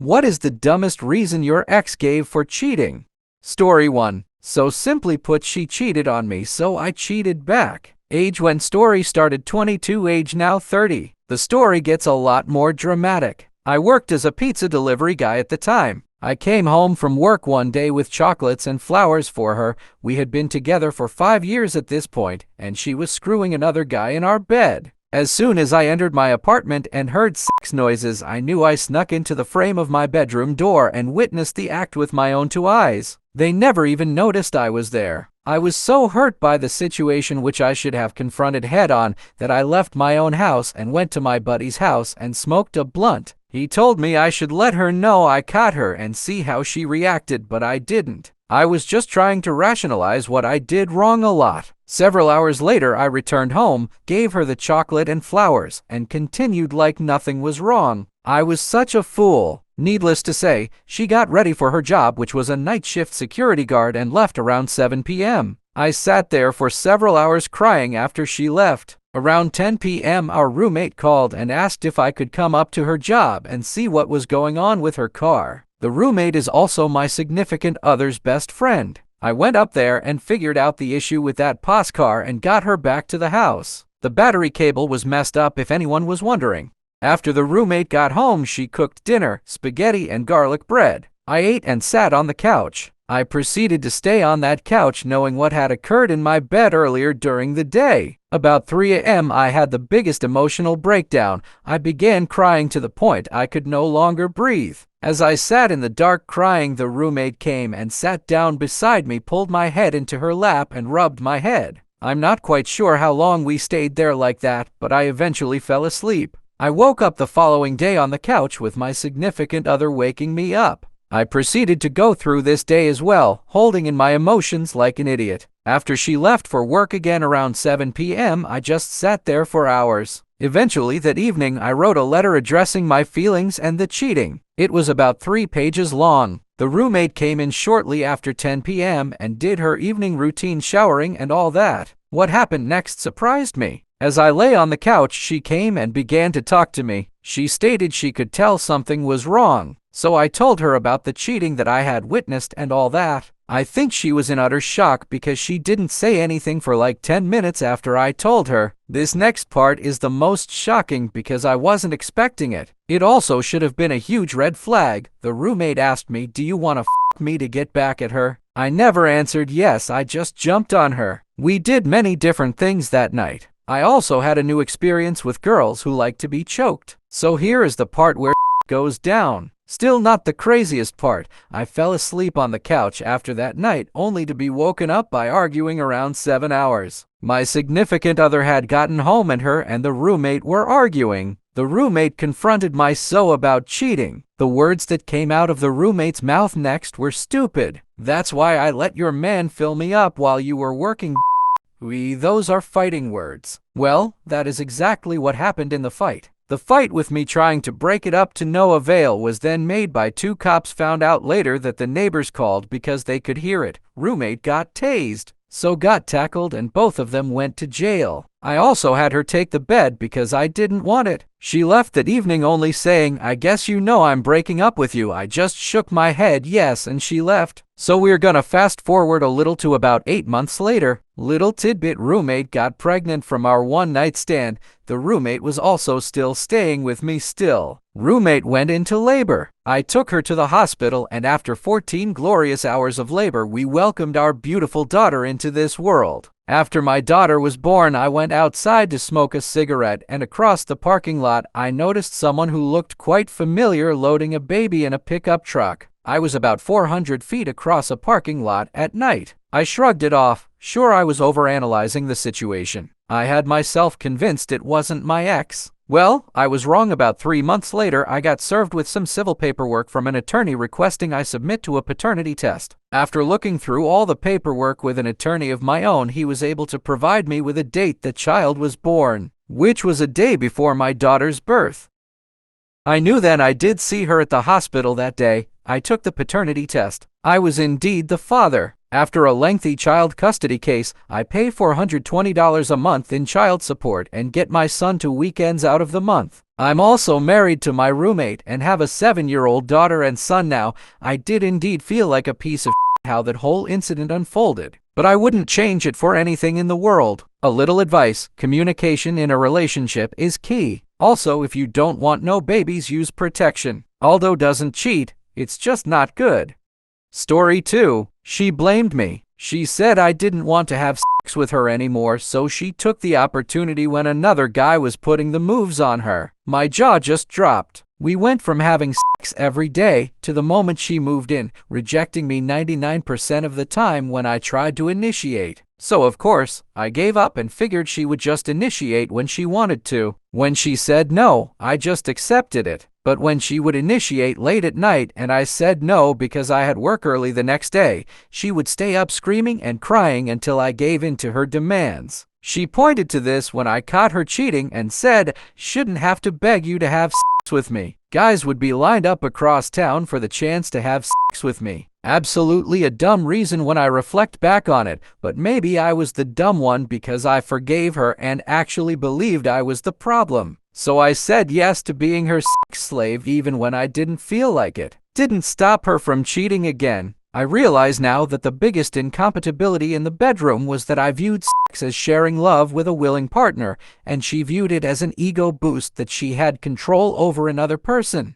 What is the dumbest reason your ex gave for cheating? Story 1. So simply put, she cheated on me, so I cheated back. Age when story started, 22, age now 30. The story gets a lot more dramatic. I worked as a pizza delivery guy at the time. I came home from work one day with chocolates and flowers for her. We had been together for 5 years at this point, and she was screwing another guy in our bed. As soon as I entered my apartment and heard sex noises, I knew I snuck into the frame of my bedroom door and witnessed the act with my own 2 eyes. They never even noticed I was there. I was so hurt by the situation, which I should have confronted head-on, that I left my own house and went to my buddy's house and smoked a blunt. He told me I should let her know I caught her and see how she reacted, but I didn't. I was just trying to rationalize what I did wrong a lot. Several hours later, I returned home, gave her the chocolate and flowers, and continued like nothing was wrong. I was such a fool. Needless to say, she got ready for her job, which was a night shift security guard, and left around 7 p.m. I sat there for several hours crying after she left. Around 10 p.m., our roommate called and asked if I could come up to her job and see what was going on with her car. The roommate is also my significant other's best friend. I went up there and figured out the issue with that POS car and got her back to the house. The battery cable was messed up, if anyone was wondering. After the roommate got home, she cooked dinner, spaghetti and garlic bread. I ate and sat on the couch. I proceeded to stay on that couch knowing what had occurred in my bed earlier during the day. About 3 a.m. I had the biggest emotional breakdown. I began crying to the point I could no longer breathe. As I sat in the dark crying, the roommate came and sat down beside me, pulled my head into her lap and rubbed my head. I'm not quite sure how long we stayed there like that, but I eventually fell asleep. I woke up the following day on the couch with my significant other waking me up. I proceeded to go through this day as well, holding in my emotions like an idiot. After she left for work again around 7 p.m., I just sat there for hours. Eventually that evening, I wrote a letter addressing my feelings and the cheating. It was about 3 pages long. The roommate came in shortly after 10 p.m. and did her evening routine, showering and all that. What happened next surprised me. As I lay on the couch, she came and began to talk to me. She stated she could tell something was wrong. So I told her about the cheating that I had witnessed and all that. I think she was in utter shock because she didn't say anything for like 10 minutes after I told her. This next part is the most shocking because I wasn't expecting it. It also should have been a huge red flag. The roommate asked me, "Do you want to f me to get back at her?" I never answered yes, I just jumped on her. We did many different things that night. I also had a new experience with girls who like to be choked. So here is the part where goes down. Still not the craziest part. I fell asleep on the couch after that night, only to be woken up by arguing around 7 hours. My significant other had gotten home and her and the roommate were arguing. The roommate confronted my so about cheating. The words that came out of the roommate's mouth next were stupid. "That's why I let your man fill me up while you were working." Those are fighting words. Well, that is exactly what happened in the fight. The fight with me trying to break it up to no avail was then made by 2 cops. Found out later that the neighbors called because they could hear it. Roommate got tased, so got tackled, and both of them went to jail. I also had her take the bed because I didn't want it. She left that evening only saying, "I guess you know I'm breaking up with you." I just shook my head yes, and she left. So we're gonna fast forward a little to about 8 months later. Little tidbit: roommate got pregnant from our one night stand. The roommate was also still staying with me still. Roommate went into labor. I took her to the hospital, and after 14 glorious hours of labor, we welcomed our beautiful daughter into this world. After my daughter was born, I went outside to smoke a cigarette, and across the parking lot, I noticed someone who looked quite familiar loading a baby in a pickup truck. I was about 400 feet across a parking lot at night. I shrugged it off. Sure, I was overanalyzing the situation. I had myself convinced it wasn't my ex. Well, I was wrong. About 3 months later, I got served with some civil paperwork from an attorney requesting I submit to a paternity test. After looking through all the paperwork with an attorney of my own, he was able to provide me with a date the child was born, which was a day before my daughter's birth. I knew then. I did see her at the hospital that day. I took the paternity test. I was indeed the father. After a lengthy child custody case, I pay $420 a month in child support and get my son 2 weekends out of the month. I'm also married to my roommate and have a 7-year-old daughter and son now. I did indeed feel like a piece of shit how that whole incident unfolded, but I wouldn't change it for anything in the world. A little advice: communication in a relationship is key. Also, if you don't want no babies, use protection. Aldo doesn't cheat, it's just not good. Story 2. She blamed me. She said I didn't want to have sex with her anymore, so she took the opportunity when another guy was putting the moves on her. My jaw just dropped. We went from having sex every day to the moment she moved in, rejecting me 99% of the time when I tried to initiate. So of course, I gave up and figured she would just initiate when she wanted to. When she said no, I just accepted it. But when she would initiate late at night and I said no because I had work early the next day, she would stay up screaming and crying until I gave in to her demands. She pointed to this when I caught her cheating and said, "Shouldn't have to beg you to have sex with me." Guys would be lined up across town for the chance to have sex with me. Absolutely a dumb reason when I reflect back on it, but maybe I was the dumb one because I forgave her and actually believed I was the problem. So I said yes to being her sex slave even when I didn't feel like it. Didn't stop her from cheating again. I realize now that the biggest incompatibility in the bedroom was that I viewed sex as sharing love with a willing partner, and she viewed it as an ego boost that she had control over another person.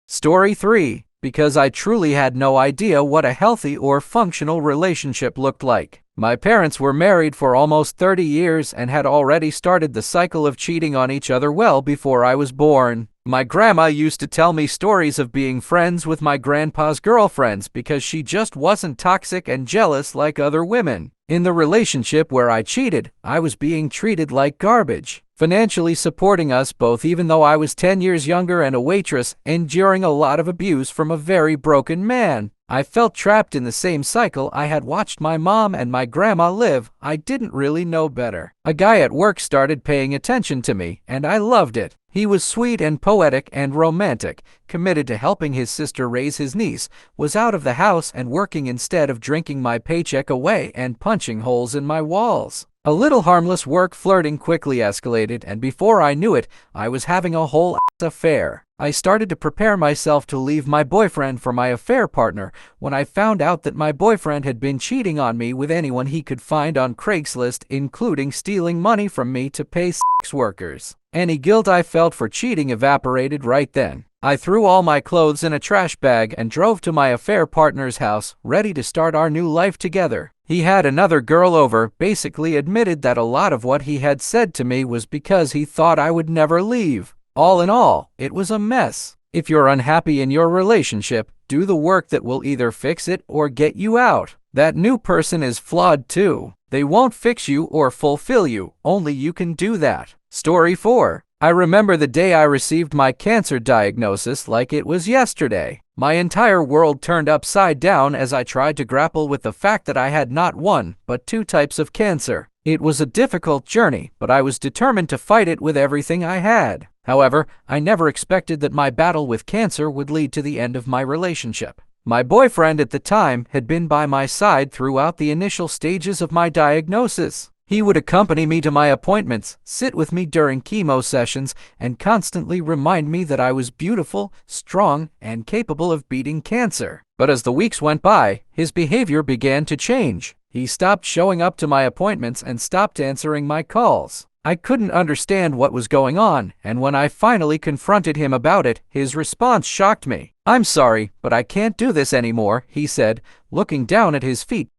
Story 3. Because I truly had no idea what a healthy or functional relationship looked like. My parents were married for almost 30 years and had already started the cycle of cheating on each other well before I was born. My grandma used to tell me stories of being friends with my grandpa's girlfriends because she just wasn't toxic and jealous like other women. In the relationship where I cheated, I was being treated like garbage, financially supporting us both even though I was 10 years younger and a waitress, enduring a lot of abuse from a very broken man. I felt trapped in the same cycle I had watched my mom and my grandma live. I didn't really know better. A guy at work started paying attention to me, and I loved it. He was sweet and poetic and romantic, committed to helping his sister raise his niece, was out of the house and working instead of drinking my paycheck away and punching holes in my walls. A little harmless work flirting quickly escalated, and before I knew it, I was having a whole affair. I started to prepare myself to leave my boyfriend for my affair partner when I found out that my boyfriend had been cheating on me with anyone he could find on Craigslist, including stealing money from me to pay sex workers. Any guilt I felt for cheating evaporated right then. I threw all my clothes in a trash bag and drove to my affair partner's house, ready to start our new life together. He had another girl over, basically admitted that a lot of what he had said to me was because he thought I would never leave. All in all, it was a mess. If you're unhappy in your relationship, do the work that will either fix it or get you out. That new person is flawed too. They won't fix you or fulfill you, only you can do that. Story 4. I remember the day I received my cancer diagnosis like it was yesterday. My entire world turned upside down as I tried to grapple with the fact that I had not one, but 2 types of cancer. It was a difficult journey, but I was determined to fight it with everything I had. However, I never expected that my battle with cancer would lead to the end of my relationship. My boyfriend at the time had been by my side throughout the initial stages of my diagnosis. He would accompany me to my appointments, sit with me during chemo sessions, and constantly remind me that I was beautiful, strong, and capable of beating cancer. But as the weeks went by, his behavior began to change. He stopped showing up to my appointments and stopped answering my calls. I couldn't understand what was going on, and when I finally confronted him about it, his response shocked me. "I'm sorry, but I can't do this anymore," he said, looking down at his feet.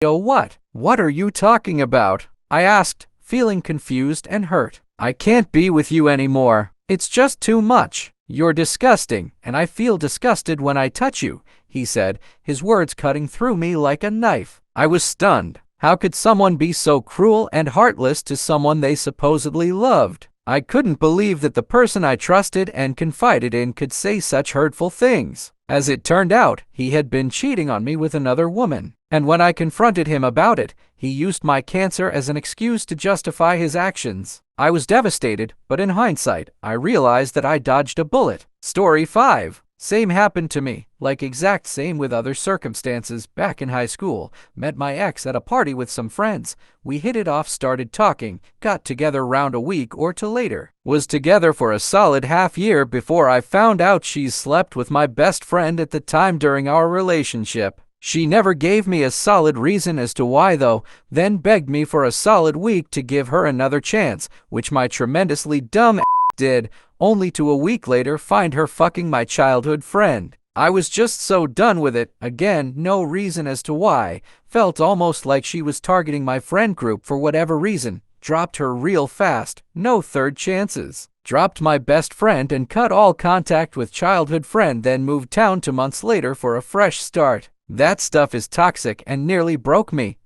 "Yo, what? What are you talking about?" I asked, feeling confused and hurt. "I can't be with you anymore. It's just too much. You're disgusting, and I feel disgusted when I touch you," he said, his words cutting through me like a knife. I was stunned. How could someone be so cruel and heartless to someone they supposedly loved? I couldn't believe that the person I trusted and confided in could say such hurtful things. As it turned out, he had been cheating on me with another woman. And when I confronted him about it, he used my cancer as an excuse to justify his actions. I was devastated, but in hindsight, I realized that I dodged a bullet. Story 5. Same happened to me, like exact same with other circumstances. Back in high school, met my ex at a party with some friends. We hit it off, started talking, got together round a week or two later. Was together for a solid half year before I found out she's slept with my best friend at the time during our relationship. She never gave me a solid reason as to why though, then begged me for a solid week to give her another chance, which my tremendously dumb did, only to a week later find her fucking my childhood friend. I was just so done with it, again, no reason as to why, felt almost like she was targeting my friend group for whatever reason, dropped her real fast, no third chances. Dropped my best friend and cut all contact with childhood friend, then moved town 2 months later for a fresh start. That stuff is toxic and nearly broke me.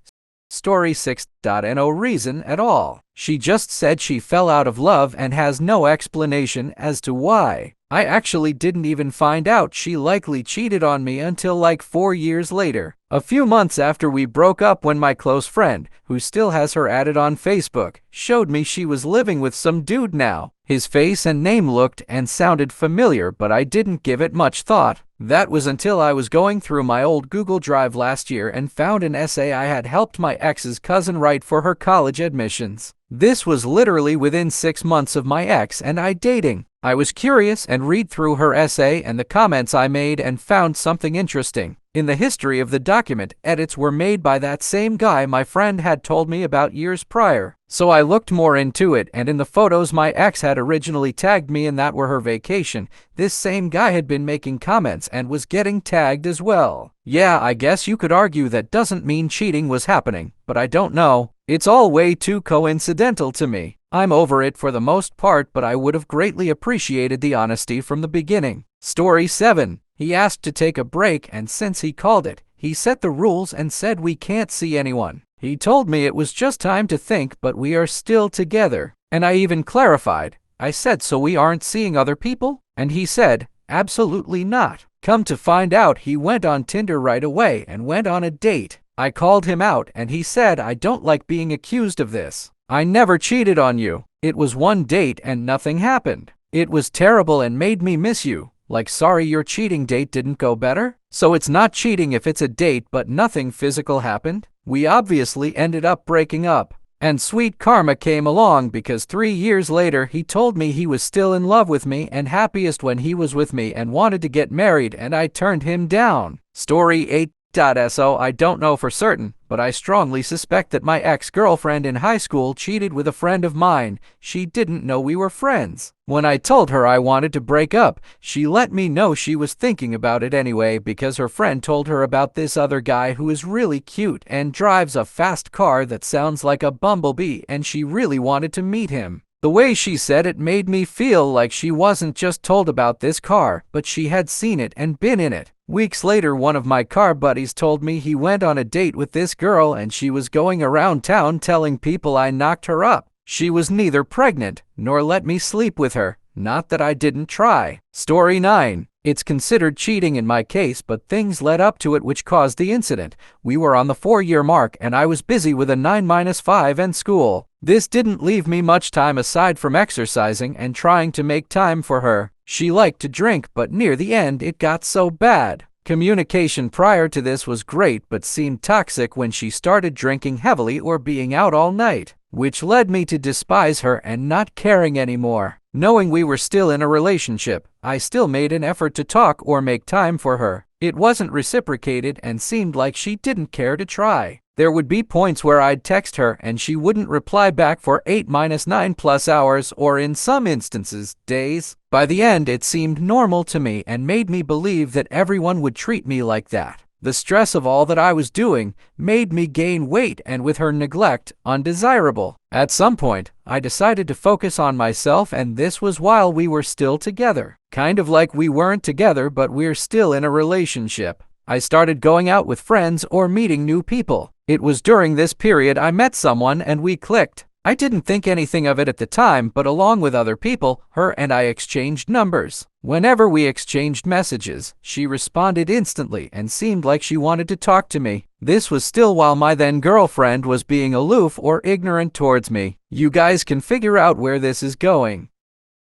Story 6. No reason at all. She just said she fell out of love and has no explanation as to why. I actually didn't even find out she likely cheated on me until like 4 years later. A few months after we broke up, when my close friend, who still has her added on Facebook, showed me she was living with some dude now. His face and name looked and sounded familiar, but I didn't give it much thought. That was until I was going through my old Google Drive last year and found an essay I had helped my ex's cousin write for her college admissions. This was literally within 6 months of my ex and I dating. I was curious and read through her essay and the comments I made and found something interesting. In the history of the document, edits were made by that same guy my friend had told me about years prior. So I looked more into it, and in the photos my ex had originally tagged me in that were her vacation, this same guy had been making comments and was getting tagged as well. Yeah, I guess you could argue that doesn't mean cheating was happening, but I don't know. It's all way too coincidental to me. I'm over it for the most part, but I would have greatly appreciated the honesty from the beginning. Story 7. He asked to take a break, and since he called it, he set the rules and said we can't see anyone. He told me it was just time to think, but we are still together. And I even clarified. I said, so we aren't seeing other people? And he said, absolutely not. Come to find out, he went on Tinder right away and went on a date. I called him out and he said, I don't like being accused of this. I never cheated on you. It was one date and nothing happened. It was terrible and made me miss you. Like, sorry your cheating date didn't go better? So it's not cheating if it's a date but nothing physical happened? We obviously ended up breaking up. And sweet karma came along because 3 years later he told me he was still in love with me and happiest when he was with me and wanted to get married, and I turned him down. Story 8. So I don't know for certain, but I strongly suspect that my ex-girlfriend in high school cheated with a friend of mine. She didn't know we were friends. When I told her I wanted to break up, she let me know she was thinking about it anyway because her friend told her about this other guy who is really cute and drives a fast car that sounds like a bumblebee, and she really wanted to meet him. The way she said it made me feel like she wasn't just told about this car, but she had seen it and been in it. Weeks later, one of my car buddies told me he went on a date with this girl and she was going around town telling people I knocked her up. She was neither pregnant nor let me sleep with her. Not that I didn't try. Story 9. It's considered cheating in my case, but things led up to it which caused the incident. We were on the 4-year mark and I was busy with a 9-5 and school. This didn't leave me much time aside from exercising and trying to make time for her. She liked to drink, but near the end it got so bad. Communication prior to this was great but seemed toxic when she started drinking heavily or being out all night, which led me to despise her and not caring anymore. Knowing we were still in a relationship, I still made an effort to talk or make time for her. It wasn't reciprocated and seemed like she didn't care to try. There would be points where I'd text her and she wouldn't reply back for 8-9+ hours, or in some instances, days. By the end, it seemed normal to me and made me believe that everyone would treat me like that. The stress of all that I was doing made me gain weight, and with her neglect, undesirable. At some point, I decided to focus on myself, and this was while we were still together. Kind of like we weren't together, but we're still in a relationship. I started going out with friends or meeting new people. It was during this period I met someone and we clicked. I didn't think anything of it at the time, but along with other people, her and I exchanged numbers. Whenever we exchanged messages, she responded instantly and seemed like she wanted to talk to me. This was still while my then girlfriend was being aloof or ignorant towards me. You guys can figure out where this is going.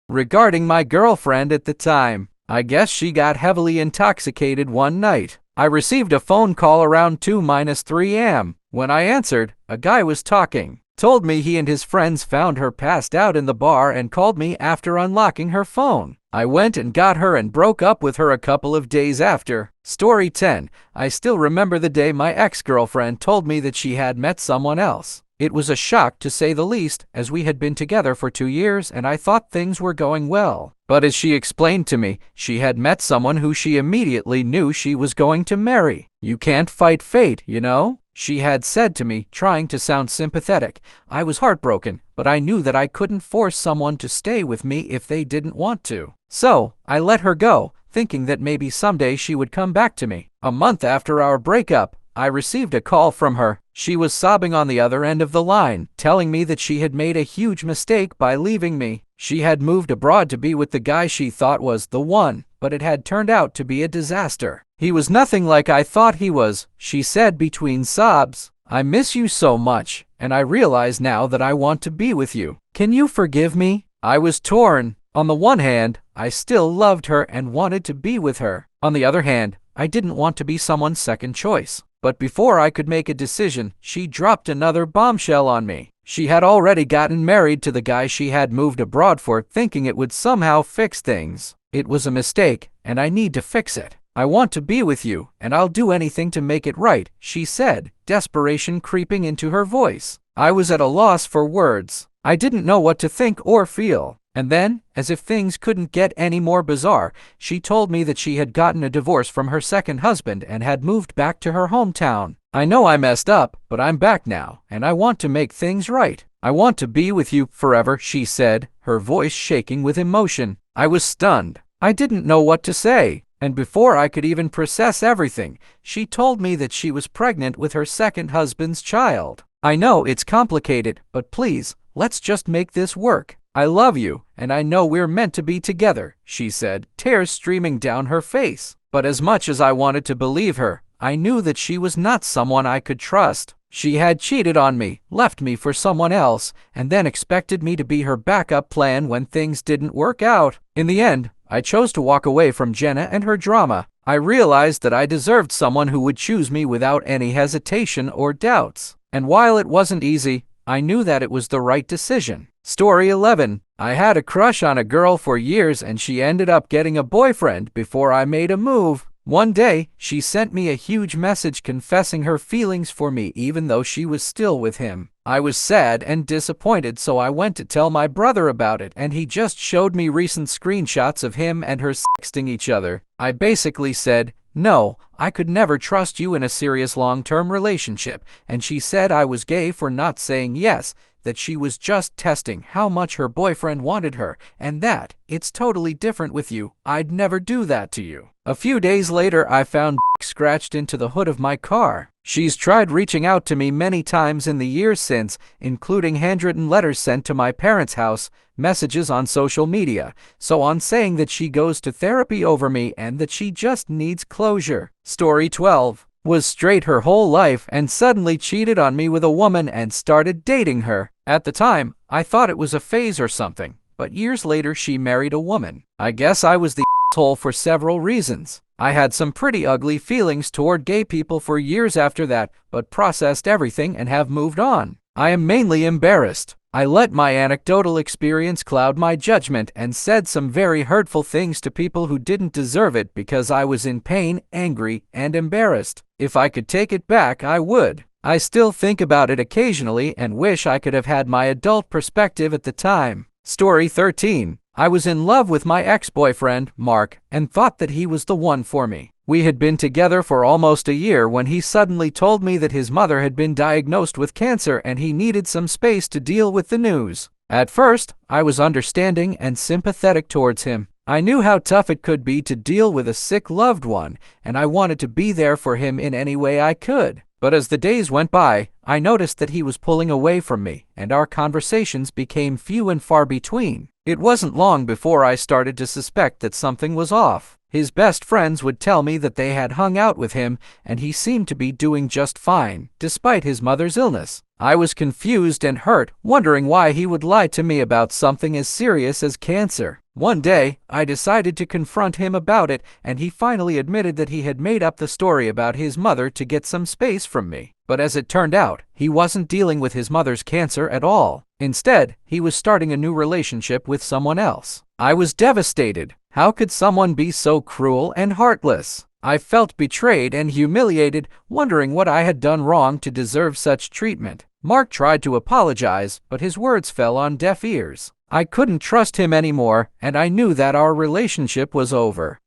Regarding my girlfriend at the time, I guess she got heavily intoxicated one night. I received a phone call around 2-3 a.m. When I answered, a guy was talking. Told me he and his friends found her passed out in the bar and called me after unlocking her phone. I went and got her and broke up with her a couple of days after. Story 10. I still remember the day my ex-girlfriend told me that she had met someone else. It was a shock to say the least, as we had been together for 2 years and I thought things were going well. But as she explained to me, she had met someone who she immediately knew she was going to marry. You can't fight fate, you know? She had said to me, trying to sound sympathetic. I was heartbroken, but I knew that I couldn't force someone to stay with me if they didn't want to. So, I let her go, thinking that maybe someday she would come back to me. A month after our breakup, I received a call from her. She was sobbing on the other end of the line, telling me that she had made a huge mistake by leaving me. She had moved abroad to be with the guy she thought was the one, but it had turned out to be a disaster. He was nothing like I thought he was, she said between sobs. I miss you so much, and I realize now that I want to be with you. Can you forgive me? I was torn. On the one hand, I still loved her and wanted to be with her. On the other hand, I didn't want to be someone's second choice. But before I could make a decision, she dropped another bombshell on me. She had already gotten married to the guy she had moved abroad for, thinking it would somehow fix things. It was a mistake, and I need to fix it. I want to be with you, and I'll do anything to make it right, she said, desperation creeping into her voice. I was at a loss for words. I didn't know what to think or feel. And then, as if things couldn't get any more bizarre, she told me that she had gotten a divorce from her second husband and had moved back to her hometown. I know I messed up, but I'm back now, and I want to make things right. I want to be with you forever, she said, her voice shaking with emotion. I was stunned. I didn't know what to say. And before I could even process everything, she told me that she was pregnant with her second husband's child. I know it's complicated, but please, let's just make this work. I love you, and I know we're meant to be together, she said, tears streaming down her face. But as much as I wanted to believe her, I knew that she was not someone I could trust. She had cheated on me, left me for someone else, and then expected me to be her backup plan when things didn't work out. In the end, I chose to walk away from Jenna and her drama. I realized that I deserved someone who would choose me without any hesitation or doubts. And while it wasn't easy, I knew that it was the right decision. Story 11. I had a crush on a girl for years and she ended up getting a boyfriend before I made a move. One day, she sent me a huge message confessing her feelings for me even though she was still with him. I was sad and disappointed, so I went to tell my brother about it and he just showed me recent screenshots of him and her sexting each other. I basically said, "No, I could never trust you in a serious long-term relationship," and she said I was gay for not saying yes, that she was just testing how much her boyfriend wanted her, and that it's totally different with you. I'd never do that to you. A few days later, I found scratched into the hood of my car. She's tried reaching out to me many times in the years since, including handwritten letters sent to my parents' house, messages on social media, so on, saying that she goes to therapy over me and that she just needs closure. Story 12. Was straight her whole life and suddenly cheated on me with a woman and started dating her. At the time, I thought it was a phase or something, but years later she married a woman. I guess I was the asshole for several reasons. I had some pretty ugly feelings toward gay people for years after that, but processed everything and have moved on. I am mainly embarrassed. I let my anecdotal experience cloud my judgment and said some very hurtful things to people who didn't deserve it because I was in pain, angry, and embarrassed. If I could take it back, I would. I still think about it occasionally and wish I could have had my adult perspective at the time. Story 13. I was in love with my ex-boyfriend, Mark, and thought that he was the one for me. We had been together for almost a year when he suddenly told me that his mother had been diagnosed with cancer and he needed some space to deal with the news. At first, I was understanding and sympathetic towards him. I knew how tough it could be to deal with a sick loved one, and I wanted to be there for him in any way I could. But as the days went by, I noticed that he was pulling away from me, and our conversations became few and far between. It wasn't long before I started to suspect that something was off. His best friends would tell me that they had hung out with him, and he seemed to be doing just fine, despite his mother's illness. I was confused and hurt, wondering why he would lie to me about something as serious as cancer. One day, I decided to confront him about it, and he finally admitted that he had made up the story about his mother to get some space from me. But as it turned out, he wasn't dealing with his mother's cancer at all. Instead, he was starting a new relationship with someone else. I was devastated. How could someone be so cruel and heartless? I felt betrayed and humiliated, wondering what I had done wrong to deserve such treatment. Mark tried to apologize, but his words fell on deaf ears. I couldn't trust him anymore, and I knew that our relationship was over.